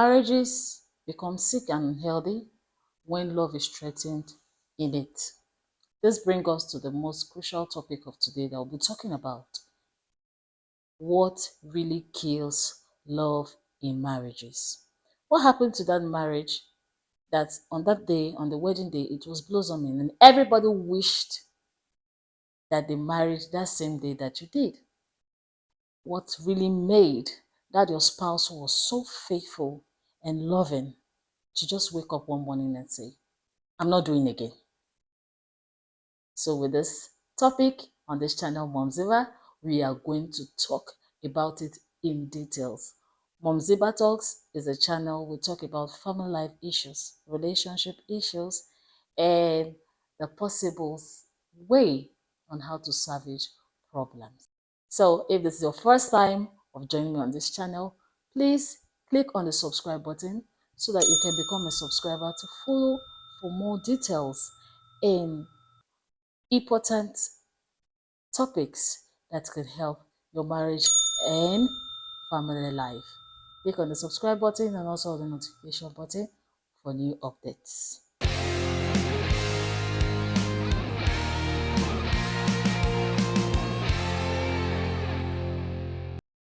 Marriages become sick and unhealthy when love is threatened in it. This brings us to the most crucial topic of today that we'll be talking about. What really kills love in marriages? What happened to that marriage that on that day, on the wedding day, it was blossoming and everybody wished that they married that same day that you did? What really made that your spouse was so faithful and loving to just wake up one morning and say, I'm not doing again? So with this topic on this channel, Momziba, we are going to talk about it in details. Momziba Talks is a channel we talk about family life issues, relationship issues, and the possible way on how to salvage problems. So if this is your first time of joining me on this channel, please click on the subscribe button so that you can become a subscriber to follow for more details and important topics that could help your marriage and family life. Click on the subscribe button and also the notification button for new updates.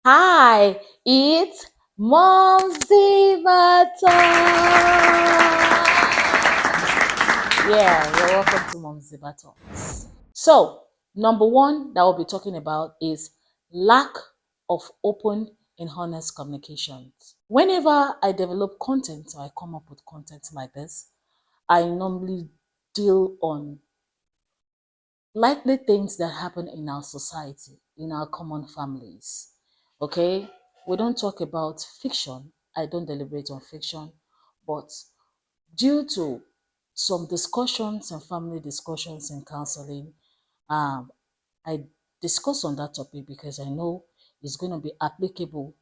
Hi, it's Momziba Talks. Yeah, you're welcome to Momziba Talks. So, number one that we'll be talking about is lack of open and honest communications. Whenever I develop content or I come up with content like this, I normally deal on likely things that happen in our society, in our common families. Okay? We don't talk about fiction. I don't deliberate on fiction, but due to some discussions and family discussions and counseling, I discuss on that topic because I know it's going to be applicable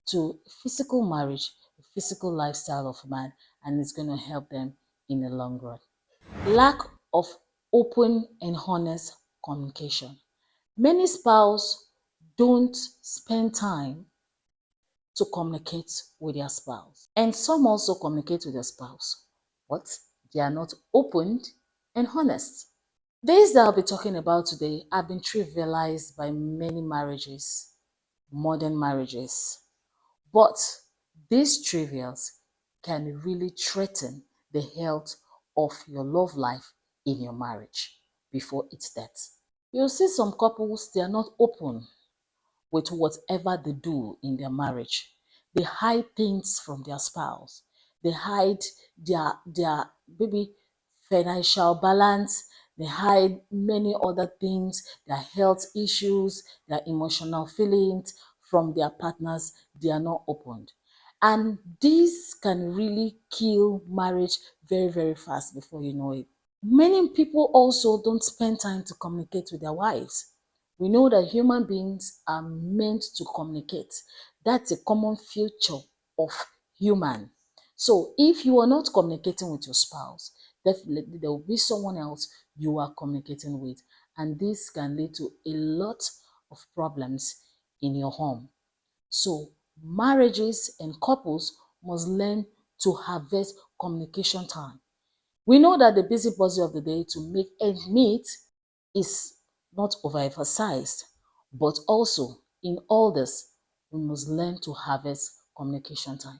to physical marriage, physical lifestyle of man, and it's going to help them in the long run. Lack of open and honest communication. Many spouses don't spend time to communicate with their spouse. And some also communicate with their spouse, but they are not open and honest. These that I'll be talking about today have been trivialized by many marriages, modern marriages. But these trivials can really threaten the health of your love life in your marriage before its death. You'll see some couples, they are not open with whatever they do in their marriage. They hide things from their spouse. They hide their maybe financial balance. They hide many other things, their health issues, their emotional feelings from their partners. They are not opened. And this can really kill marriage very, very fast before you know it. Many people also don't spend time to communicate with their wives. We know that human beings are meant to communicate. That's a common feature of human. So if you are not communicating with your spouse, definitely there will be someone else you are communicating with. And this can lead to a lot of problems in your home. So marriages and couples must learn to harvest communication time. We know that the busybody of the day to make ends meet is not overemphasized, but also in all this, we must learn to harvest communication time.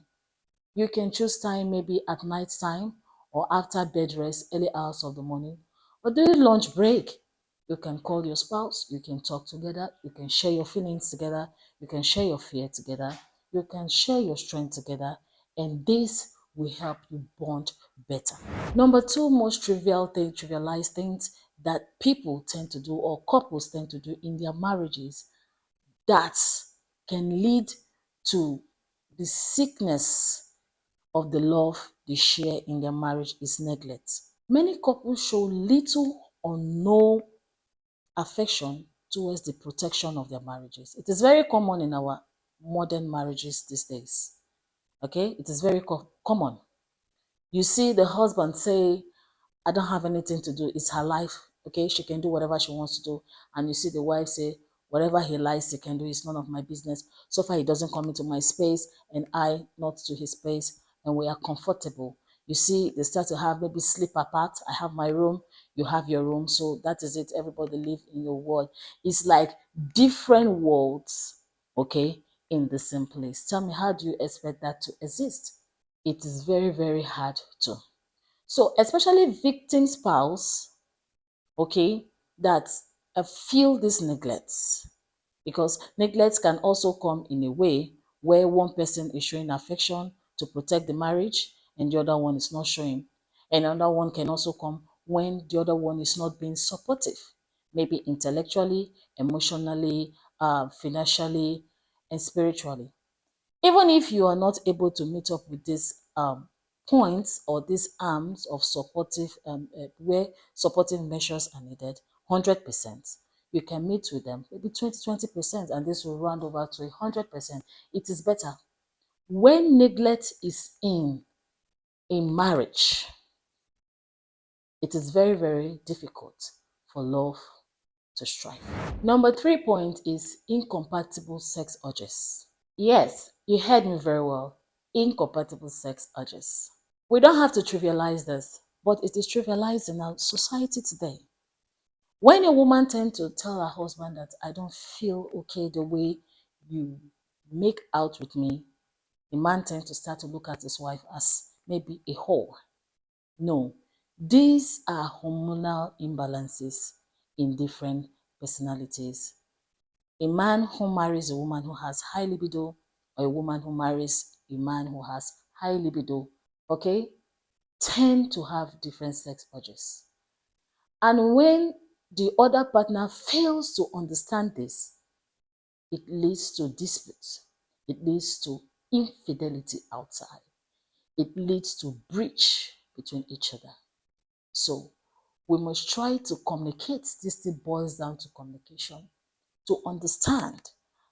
You can choose time maybe at night time or after bed rest, early hours of the morning, or during lunch break. You can call your spouse, you can talk together, you can share your feelings together, you can share your fear together, you can share your strength together, and this will help you bond better. Number two most trivialized things that people tend to do or couples tend to do in their marriages that can lead to the sickness of the love they share in their marriage is neglect. Many couples show little or no affection towards the protection of their marriages. It is very common in our modern marriages these days. Okay, it is very common. You see the husband say, I don't have anything to do. It's her life. Okay, she can do whatever she wants to do. And you see the wife say, Whatever he likes, he can do. It's none of my business. So far, he doesn't come into my space and I not to his space, and we are comfortable. You see, they start to have maybe sleep apart. I have my room, you have your room. So that is it. Everybody live in your world. It's like different worlds, okay, in the same place. Tell me, how do you expect that to exist? It is very, very hard to. So especially victim spouse, okay, that feel this neglect, because neglect can also come in a way where one person is showing affection to protect the marriage and the other one is not showing. And another one can also come when the other one is not being supportive, maybe intellectually, emotionally, financially, and spiritually. Even if you are not able to meet up with these points or these arms of supportive, where supportive measures are needed, 100%, you can meet with them, maybe 20%, and this will round over to 100%. It is better. When neglect is in marriage, it is very, very difficult for love to strive. Number 3 point is incompatible sex urges. Yes, you heard me very well. Incompatible sex urges. We don't have to trivialize this, but it is trivialized in our society today. When a woman tends to tell her husband that I don't feel okay the way you make out with me, the man tends to start to look at his wife as maybe a whore. No, these are hormonal imbalances in different personalities. A man who marries a woman who has high libido, or a woman who marries a man who has high libido, okay, tend to have different sex urges. And when the other partner fails to understand this, it leads to disputes. It leads to infidelity outside. It leads to breach between each other. So we must try to communicate. This thing boils down to communication, to understand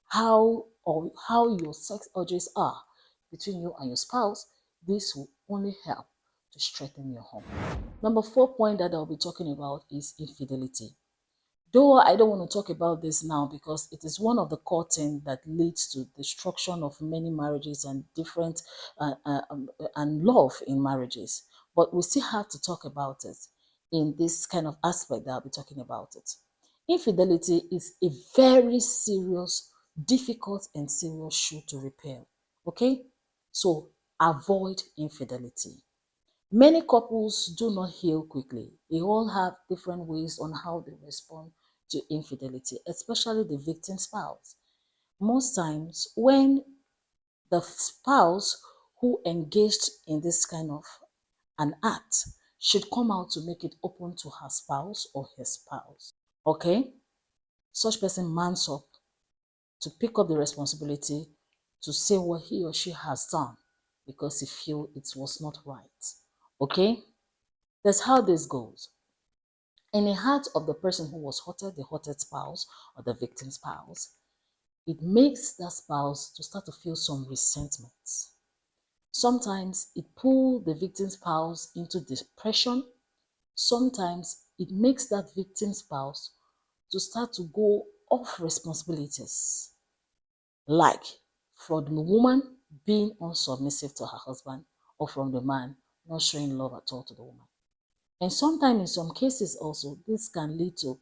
how your sex urges are between you and your spouse. This will only help to strengthen your home. Number 4 point that I'll be talking about is infidelity. Though I don't want to talk about this now because it is one of the core things that leads to destruction of many marriages and different and love in marriages. But we still have to talk about it in this kind of aspect that I'll be talking about it. Infidelity is a very serious, difficult, and serious shoe to repair. Okay? So avoid infidelity. Many couples do not heal quickly. They all have different ways on how they respond to infidelity, especially the victim spouse. Most times, when the spouse who engaged in this kind of an act should come out to make it open to her spouse or his spouse. Okay? Such person mans up to pick up the responsibility to say what he or she has done because he feel it was not right. Okay? That's how this goes. In the heart of the person who was hurted, the hurted spouse or the victim spouse, it makes that spouse to start to feel some resentment. Sometimes it pulls the victim spouse into depression. Sometimes it makes that victim spouse to start to go off responsibilities, like from the woman being unsubmissive to her husband, or from the man not showing love at all to the woman. And sometimes in some cases also, this can lead to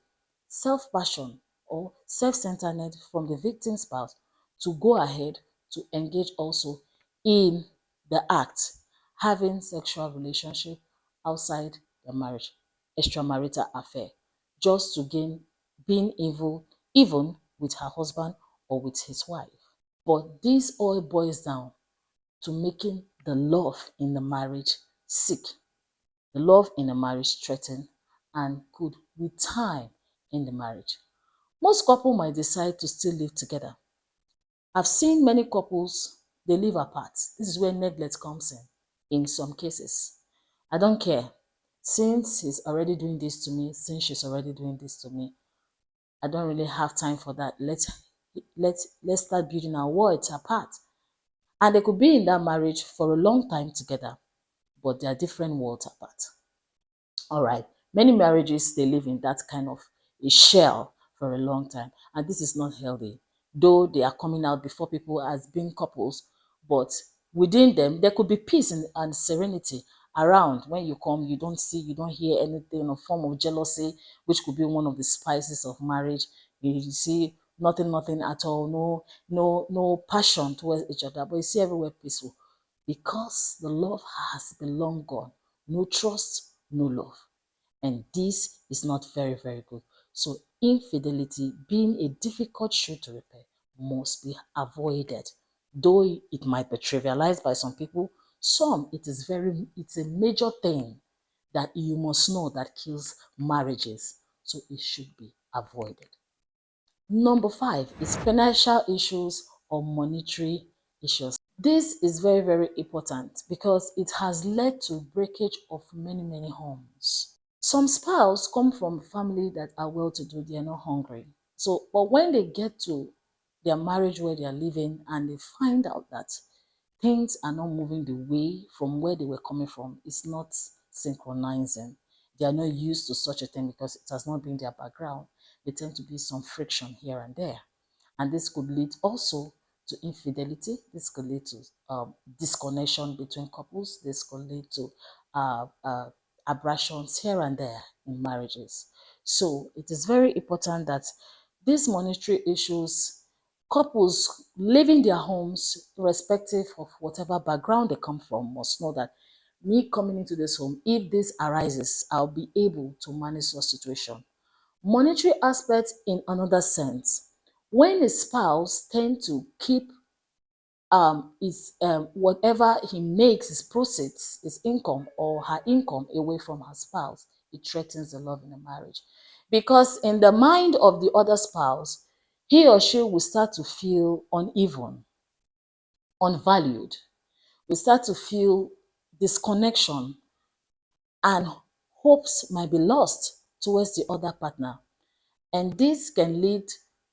self-passion or self-centeredness from the victim spouse to go ahead to engage also in the act, having sexual relationship outside the marriage, extramarital affair, just to gain being evil even with her husband or with his wife. But this all boils down to making the love in the marriage sick, the love in a marriage threatened, and could with time in the marriage. Most couples might decide to still live together. I've seen many couples, they live apart. This is where neglect comes in some cases. I don't care. Since he's already doing this to me, since she's already doing this to me, I don't really have time for that. Let's start building our worlds apart. And they could be in that marriage for a long time together, but they are different worlds apart. All right. Many marriages, they live in that kind of a shell for a long time. And this is not healthy. Though they are coming out before people as being couples, but within them, there could be peace and serenity around. When you come, you don't see, you don't hear anything, a form of jealousy, which could be one of the spices of marriage. You see nothing at all, no passion towards each other, but you see everywhere peaceful because the love has been long gone. No trust, no love. And this is not very, very good. So infidelity, being a difficult shoe to repair, must be avoided. Though it might be trivialized by some people, some it's a major thing that you must know that kills marriages. So it should be avoided. Number 5 is financial issues or monetary issues. This is very, very important because it has led to breakage of many, many homes. Some spouse come from family that are well-to-do, they are not hungry. So, but when they get to their marriage where they are living and they find out that things are not moving the way from where they were coming from, it's not synchronizing. They are not used to such a thing because it has not been their background. There tend to be some friction here and there. And this could lead also to infidelity. This could lead to disconnection between couples. This could lead to abrasions here and there in marriages. So it is very important that these monetary issues, couples leaving their homes, irrespective of whatever background they come from, must know that me coming into this home, if this arises, I'll be able to manage the situation. Monetary aspects in another sense. When a spouse tend to keep his whatever he makes, his proceeds, his income or her income away from her spouse, it threatens the love in the marriage. Because in the mind of the other spouse, he or she will start to feel uneven, unvalued, will start to feel disconnection, and hopes might be lost towards the other partner. And this can lead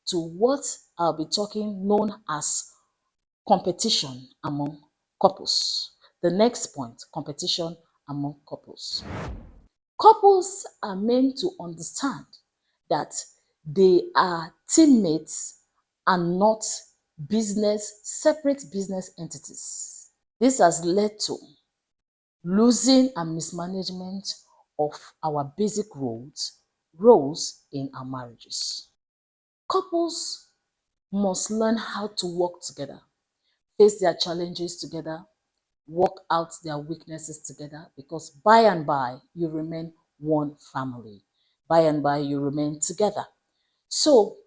to what I'll be talking known as competition among couples. The next point, competition among couples. Couples are meant to understand that they are teammates and not separate business entities. This has led to losing and mismanagement of our basic roles in our marriages. Couples must learn how to work together, face their challenges together, work out their weaknesses together, because by and by you remain one family. By and by you remain together. So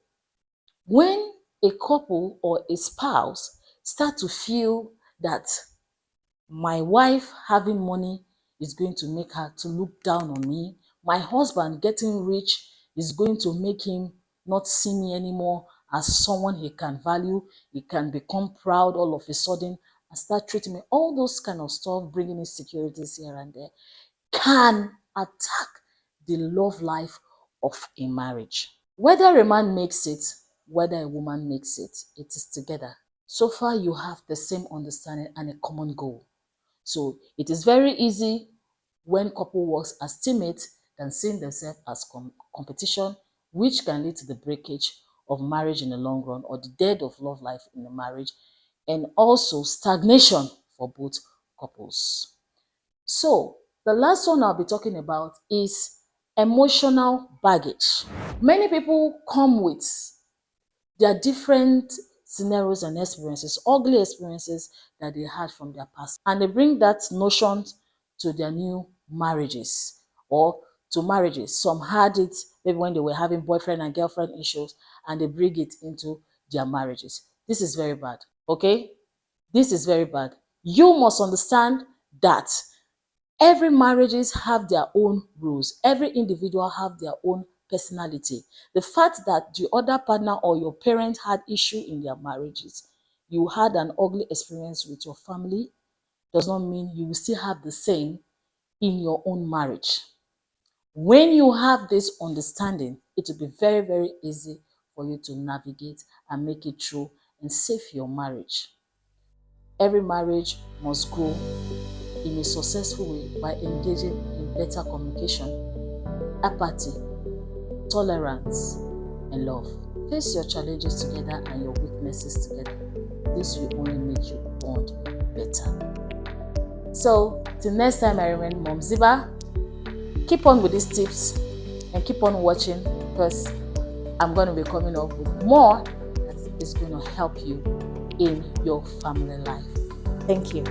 when a couple or a spouse start to feel that my wife having money is going to make her to look down on me, my husband getting rich is going to make him not see me anymore as someone he can value, he can become proud all of a sudden and start treating me, all those kind of stuff, bringing insecurities here and there, can attack the love life of a marriage. Whether a man makes it, whether a woman makes it, it is together. So far you have the same understanding and a common goal. So it is very easy when couple works as teammates than seeing themselves as competition, which can lead to the breakage of marriage in the long run or the death of love life in the marriage, and also stagnation for both couples. So the last one I'll be talking about is emotional baggage. Many people come with their different scenarios and experiences, ugly experiences that they had from their past, and they bring that notion to their new marriages or to marriages. Some had it maybe when they were having boyfriend and girlfriend issues, and they bring it into their marriages. This is very bad, okay? This is very bad. You must understand that every marriages have their own rules. Every individual have their own personality. The fact that the other partner or your parent had issue in their marriages, you had an ugly experience with your family, does not mean you will still have the same in your own marriage. When you have this understanding, it will be very, very easy for you to navigate and make it through and save your marriage. Every marriage must grow in a successful way by engaging in better communication, apathy, tolerance, and love. Face your challenges together and your weaknesses together. This will only make your bond better. So, till next time, I remain Mom Ziba. Keep on with these tips and keep on watching, because I'm going to be coming up with more that is going to help you in your family life. Thank you.